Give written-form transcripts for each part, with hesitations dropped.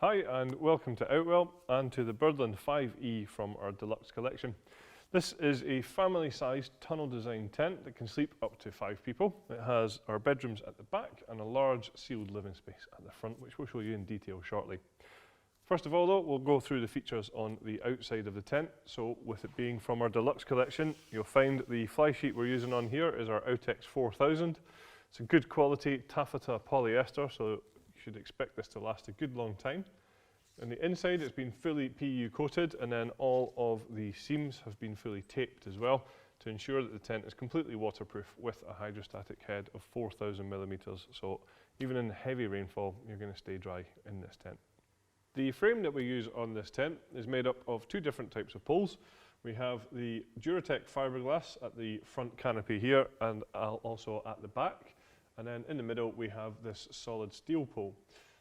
Hi and welcome to Outwell and to the Birdland 5E from our Deluxe collection. This is a family-sized tunnel design tent that can sleep up to 5 people. It has our bedrooms at the back and a large sealed living space at the front, which we'll show you in detail shortly. First of all though, we'll go through the features on the outside of the tent. So with it being from our Deluxe collection, you'll find the fly sheet we're using on here is our Outex 4000. It's a good quality taffeta polyester, so you should expect this to last a good long time. On the inside it's been fully PU coated, and then all of the seams have been fully taped as well to ensure that the tent is completely waterproof with a hydrostatic head of 4,000 millimeters. So even in heavy rainfall you're going to stay dry in this tent. The frame that we use on this tent is made up of 2 different types of poles. We have the Duratec fiberglass at the front canopy here and also at the back, and then in the middle we have this solid steel pole.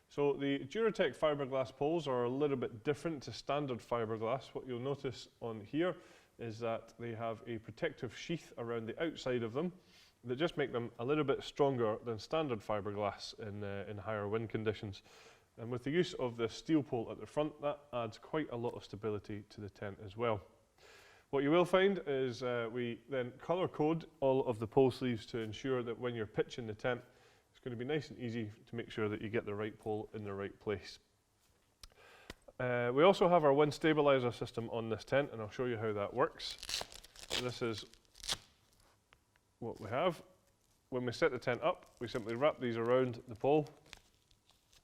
So the Duratec fiberglass poles are a little bit different to standard fiberglass. What you'll notice on here is that they have a protective sheath around the outside of them that just make them a little bit stronger than standard fiberglass in higher wind conditions. And with the use of the steel pole at the front, that adds quite a lot of stability to the tent as well. What you will find is we then colour code all of the pole sleeves to ensure that when you're pitching the tent, it's going to be nice and easy to make sure that you get the right pole in the right place. We also have our wind stabilizer system on this tent, and I'll show you how that works. So this is what we have. When we set the tent up, we simply wrap these around the pole,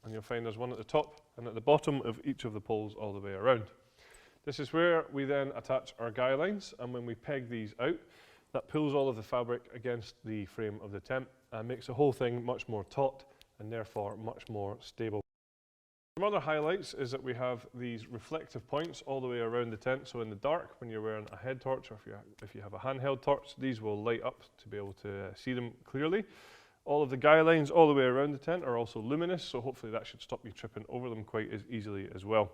and you'll find there's one at the top and at the bottom of each of the poles all the way around. This is where we then attach our guy lines, and when we peg these out, that pulls all of the fabric against the frame of the tent and makes the whole thing much more taut and therefore much more stable. Some other highlights is that we have these reflective points all the way around the tent, so in the dark when you're wearing a head torch, or if you have a handheld torch, these will light up to be able to see them clearly. All of the guy lines all the way around the tent are also luminous, so hopefully that should stop you tripping over them quite as easily as well.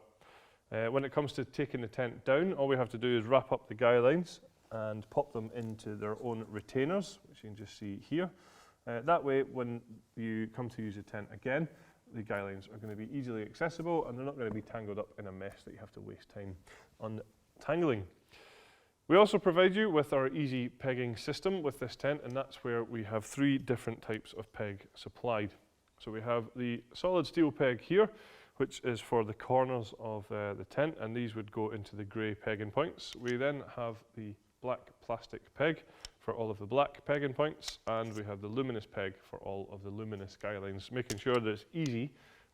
When it comes to taking the tent down, all we have to do is wrap up the guy lines and pop them into their own retainers, which you can just see here. That way, when you come to use the tent again, the guy lines are going to be easily accessible and they're not going to be tangled up in a mess that you have to waste time untangling. We also provide you with our easy pegging system with this tent, and that's where we have 3 different types of peg supplied. So we have the solid steel peg here, which is for the corners of the tent, and these would go into the grey pegging points. We then have the black plastic peg for all of the black pegging points, and we have the luminous peg for all of the luminous guy lines, making sure that it's easy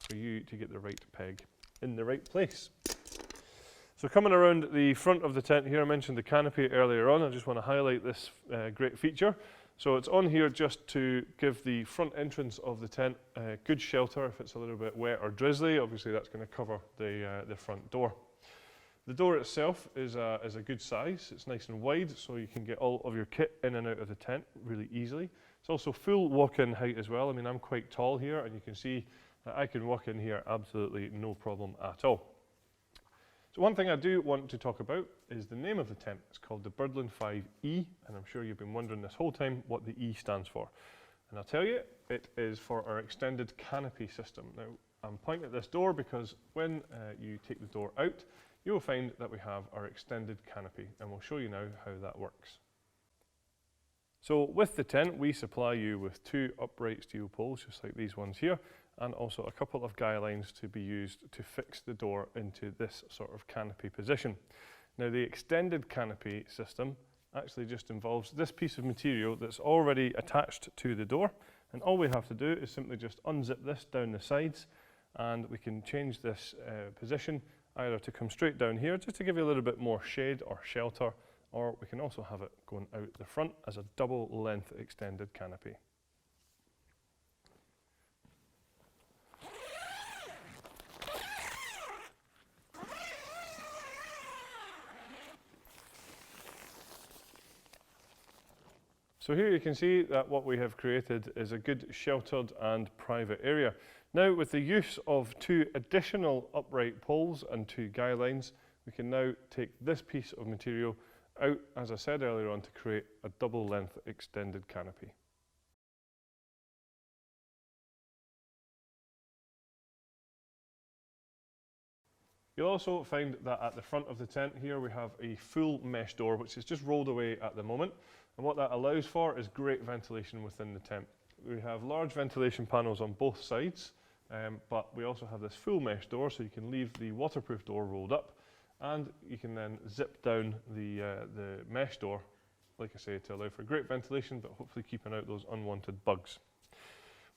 for you to get the right peg in the right place. So coming around the front of the tent here, I mentioned the canopy earlier on. I just want to highlight this great feature. So it's on here just to give the front entrance of the tent good shelter if it's a little bit wet or drizzly. Obviously that's going to cover the front door. The door itself is a good size. It's nice and wide, so you can get all of your kit in and out of the tent really easily. It's also full walk-in height as well. I mean, I'm quite tall here, and you can see that I can walk in here absolutely no problem at all. So one thing I do want to talk about is the name of the tent. It's called the Birdland 5E, and I'm sure you've been wondering this whole time what the E stands for. And I'll tell you, it is for our extended canopy system. Now, I'm pointing at this door because when you take the door out, you will find that we have our extended canopy, and we'll show you now how that works. So with the tent, we supply you with 2 upright steel poles, just like these ones here, and also a couple of guy lines to be used to fix the door into this sort of canopy position. Now the extended canopy system actually just involves this piece of material that's already attached to the door, and all we have to do is simply just unzip this down the sides, and we can change this position either to come straight down here just to give you a little bit more shade or shelter, or we can also have it going out the front as a double length extended canopy. So here you can see that what we have created is a good sheltered and private area. Now with the use of 2 additional upright poles and 2 guy lines, we can now take this piece of material out, as I said earlier on, to create a double length extended canopy. You'll also find that at the front of the tent here we have a full mesh door which is just rolled away at the moment, and what that allows for is great ventilation within the tent. We have large ventilation panels on both sides, but we also have this full mesh door, so you can leave the waterproof door rolled up and you can then zip down the mesh door, like I say, to allow for great ventilation but hopefully keeping out those unwanted bugs.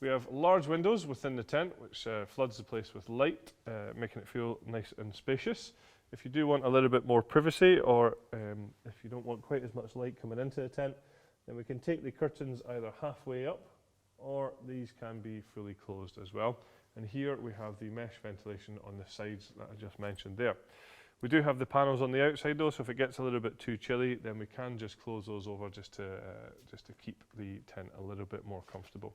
We have large windows within the tent which floods the place with light, making it feel nice and spacious. If you do want a little bit more privacy, or if you don't want quite as much light coming into the tent, then we can take the curtains either halfway up or these can be fully closed as well. And here we have the mesh ventilation on the sides that I just mentioned there. We do have the panels on the outside though, so if it gets a little bit too chilly, then we can just close those over just to keep the tent a little bit more comfortable.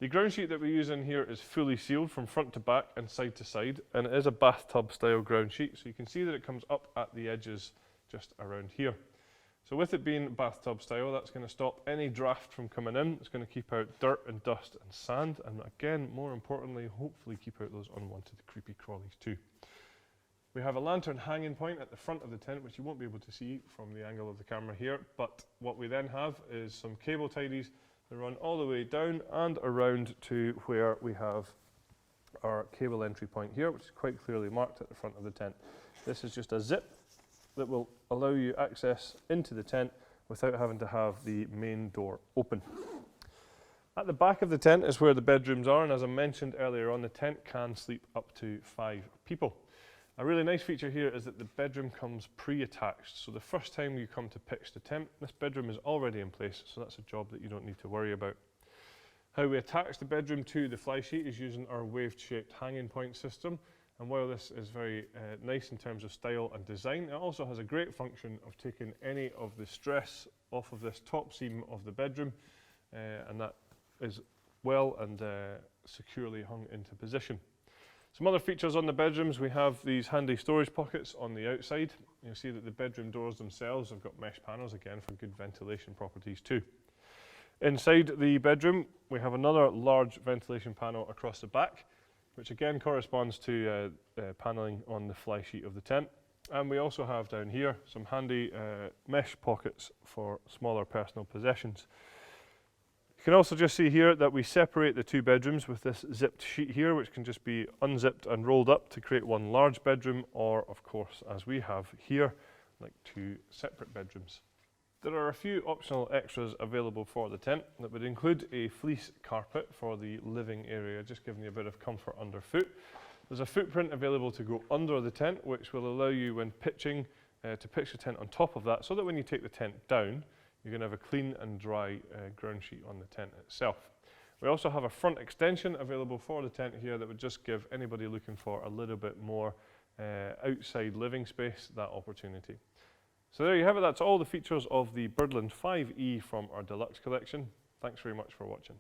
The ground sheet that we use in here is fully sealed from front to back and side to side, and it is a bathtub style ground sheet, so you can see that it comes up at the edges just around here. So with it being bathtub style, that's going to stop any draft from coming in. It's going to keep out dirt and dust and sand, and again, more importantly, hopefully keep out those unwanted creepy crawlies too. We have a lantern hanging point at the front of the tent, which you won't be able to see from the angle of the camera here, but what we then have is some cable tidies that run all the way down and around to where we have our cable entry point here, which is quite clearly marked at the front of the tent. This is just a zip that will allow you access into the tent without having to have the main door open. At the back of the tent is where the bedrooms are, and as I mentioned earlier on, the tent can sleep up to 5 people. A really nice feature here is that the bedroom comes pre-attached, so the first time you come to pitch the tent, this bedroom is already in place, so that's a job that you don't need to worry about. How we attach the bedroom to the fly sheet is using our waved shaped hanging point system, and while this is very nice in terms of style and design, it also has a great function of taking any of the stress off of this top seam of the bedroom, and that is well and securely hung into position. Some other features on the bedrooms, we have these handy storage pockets on the outside. You'll see that the bedroom doors themselves have got mesh panels, again for good ventilation properties too. Inside the bedroom, we have another large ventilation panel across the back, which again corresponds to panelling on the fly sheet of the tent. And we also have down here some handy mesh pockets for smaller personal possessions. You can also just see here that we separate the 2 bedrooms with this zipped sheet here, which can just be unzipped and rolled up to create one large bedroom, or of course, as we have here, like 2 separate bedrooms. There are a few optional extras available for the tent that would include a fleece carpet for the living area, just giving you a bit of comfort underfoot. There's a footprint available to go under the tent, which will allow you when pitching to pitch the tent on top of that, so that when you take the tent down, you're going to have a clean and dry ground sheet on the tent itself. We also have a front extension available for the tent here that would just give anybody looking for a little bit more outside living space that opportunity. So there you have it, that's all the features of the Birdland 5E from our Deluxe collection. Thanks very much for watching.